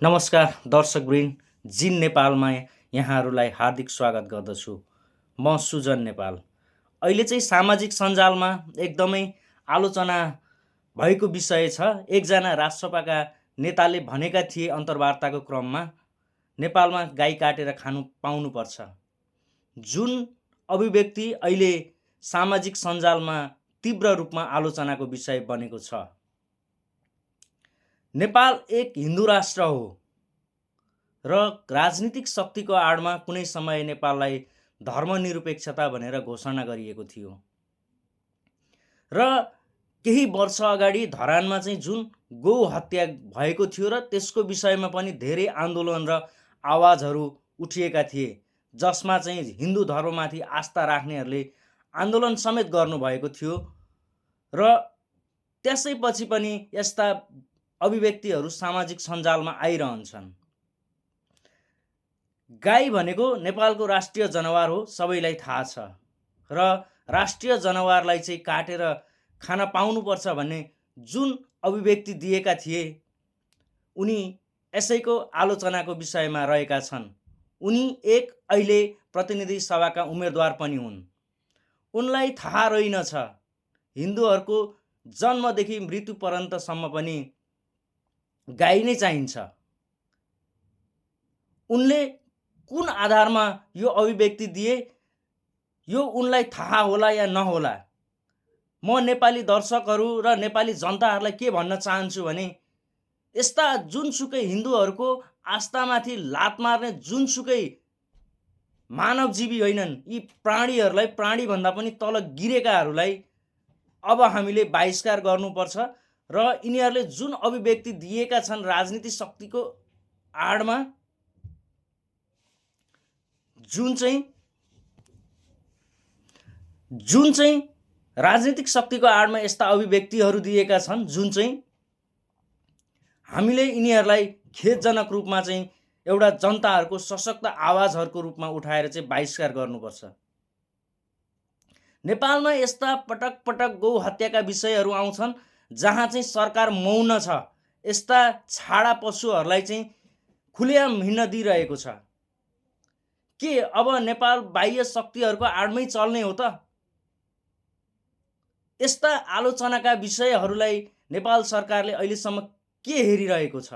नमस्कार दर्शकवृन्द, जिन नेपालमा यहाँहरूलाई हार्दिक स्वागत गर्दछु। म सुजन नेपाल। अहिले चाहिँ सामाजिक सञ्जालमा एकदमै आलोचना भएको विषय छ। एकजना राजसभाका नेताले भनेका थिए अन्तर्वार्ताको क्रममा नेपालमा गाई काटेर खानु पाउनुपर्छ। जुन अभिव्यक्ति अहिले सामाजिक सञ्जालमा तीव्र रूपमा आलोचनाको विषय बनेको छ। नेपाल एक हिन्दू राष्ट्र हो र राजनीतिक शक्तिको आडमा कुनै समय नेपाललाई धर्मनिरपेक्षता भनेर घोषणा गरिएको थियो र केही वर्ष अगाडि धरानमा चाहिँ जुन गौ हत्या भएको थियो र त्यसको विषयमा पनि धेरै आन्दोलन र आवाजहरू उठिएका थिए, जसमा चाहिँ हिन्दू धर्ममाथि आस्था राख्नेहरूले आन्दोलन समेत गर्नुभएको थियो र त्यसैपछि पनि यस्ता अभिव्यक्तिहरू सामाजिक सञ्जालमा आइरहन्छन्। गाई भनेको नेपालको राष्ट्रिय जनावर हो, सबैलाई थाहा छ र राष्ट्रिय जनावरलाई चाहिँ काटेर खान पाउनुपर्छ भन्ने जुन अभिव्यक्ति दिएका थिए उनी यसैको आलोचनाको विषयमा रहेका छन्। उनी एक अहिले प्रतिनिधि सभाका उम्मेदवार पनि हुन्। उनलाई थाहा रहेनछ हिन्दूहरूको जन्मदेखि मृत्यु पर्यन्तसम्म पनि गाई नै चाहिन्छ। उनले कुन आधारमा यो अभिव्यक्ति दिए यो उनलाई थाहा होला या नहोला। म नेपाली दर्शकहरू र नेपाली जनताहरूलाई के भन्न चाहन्छु भने यस्ता जुनसुकै हिन्दूहरूको आस्थामाथि लात मार्ने जुनसुकै मानवजीवी होइनन्, यी प्राणीहरूलाई, प्राणीभन्दा पनि तल गिरेकाहरूलाई अब हामीले बहिष्कार गर्नुपर्छ र यिनीहरूले जुन अभिव्यक्ति दिएका छन् राजनीतिक शक्तिको आडमा, जुन चाहिँ राजनीतिक शक्तिको आडमा यस्ता अभिव्यक्तिहरू दिएका छन्, जुन चाहिँ हामीले यिनीहरूलाई खेदजनक रूपमा चाहिँ एउटा जनताहरूको सशक्त आवाजहरूको रूपमा उठाएर चाहिँ बहिष्कार गर्नुपर्छ। नेपालमा यस्ता पटक पटक गौ हत्याका विषयहरू आउँछन् जहाँ चाहिँ सरकार मौन छ। यस्ता छाडा पशुहरूलाई चाहिँ खुलेआम हिँड्न दिइरहेको छ। के अब नेपाल बाह्य शक्तिहरूको आडमै चल्ने हो त? यस्ता आलोचनाका विषयहरूलाई नेपाल सरकारले अहिलेसम्म के हेरिरहेको छ?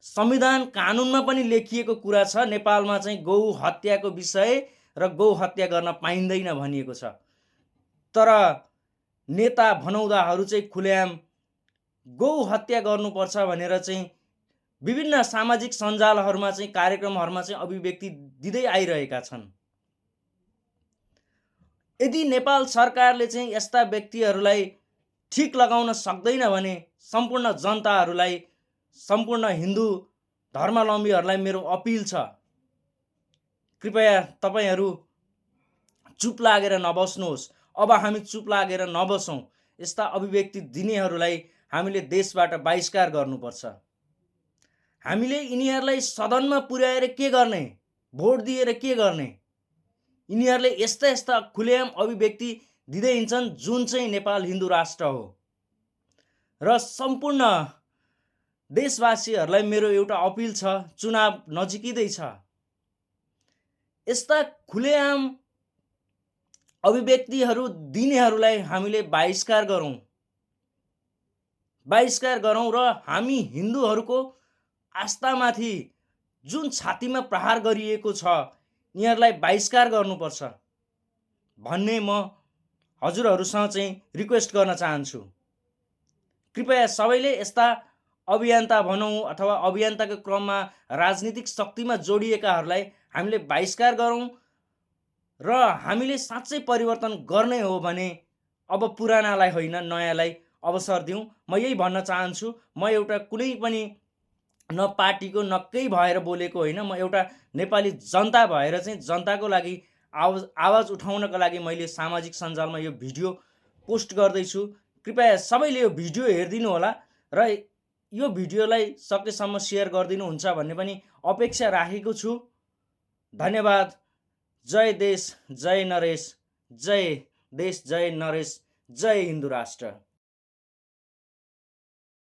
संविधान कानुनमा पनि लेखिएको कुरा छ नेपालमा चाहिँ गौ हत्याको विषय र गौ हत्या गर्न पाइँदैन भनिएको छ। तर नेता भनौदाहरू चाहिँ खुलेआम गौ हत्या गर्नुपर्छ भनेर चाहिँ विभिन्न सामाजिक सञ्जालहरूमा चाहिँ कार्यक्रमहरूमा चाहिँ अभिव्यक्ति दिँदै आइरहेका छन्। यदि नेपाल सरकारले चाहिँ यस्ता व्यक्तिहरूलाई ठिक लगाउन सक्दैन भने सम्पूर्ण जनताहरूलाई, सम्पूर्ण हिन्दू धर्मावलम्बीहरूलाई मेरो अपिल छ, कृपया तपाईहरू चुप लागेर नबस्नुहोस्। अब हामी चुप लागेर नबसौँ। यस्ता अभिव्यक्ति दिनेहरूलाई हामीले देशबाट बहिष्कार गर्नुपर्छ। हामीले यिनीहरूलाई सदनमा पुर्याएर के गर्ने, भोट दिएर के गर्ने? यिनीहरूले यस्ता यस्ता खुलेआम अभिव्यक्ति दिँदै हिँड्छन् जुन चाहिँ नेपाल हिन्दू राष्ट्र हो। र सम्पूर्ण देशवासीहरूलाई मेरो एउटा अपिल छ, चुनाव नजिकिँदैछ, यस्ता खुलेआम अभिव्यक्तिहरू दिनेहरूलाई हामीले बहिष्कार गरौँ र हामी हिन्दूहरूको आस्थामाथि जुन छातीमा प्रहार गरिएको छ यिनीहरूलाई बहिष्कार गर्नुपर्छ भन्ने म हजुरहरूसँग चाहिँ रिक्वेस्ट गर्न चाहन्छु। कृपया सबैले यस्ता अभियन्ता भनौँ अथवा अभियन्ताको क्रममा राजनीतिक शक्तिमा जोडिएकाहरूलाई हामीले बहिष्कार गरौँ र हामीले साँच्चै परिवर्तन गर्ने हो भने अब पुरानालाई होइन नयाँलाई अवसर दिउँ। म यही भन्न चाहन्छु। म एउटा कुनै पनि न पार्टीको न केही भएर बोलेको होइन। म एउटा नेपाली जनता भएर चाहिँ जनताको लागि आवाज उठाउनको लागि मैले सामाजिक सञ्जालमा यो भिडियो पोस्ट गर्दैछु। कृपया सबैले यो भिडियो हेरिदिनु होला र यो भिडियोलाई सकेसम्म सेयर गरिदिनुहुन्छ भन्ने पनि अपेक्षा राखेको छु। धन्यवाद। जय देश, जय नरेश, जय देश, जय नरेश, जय हिन्दू राष्ट्र।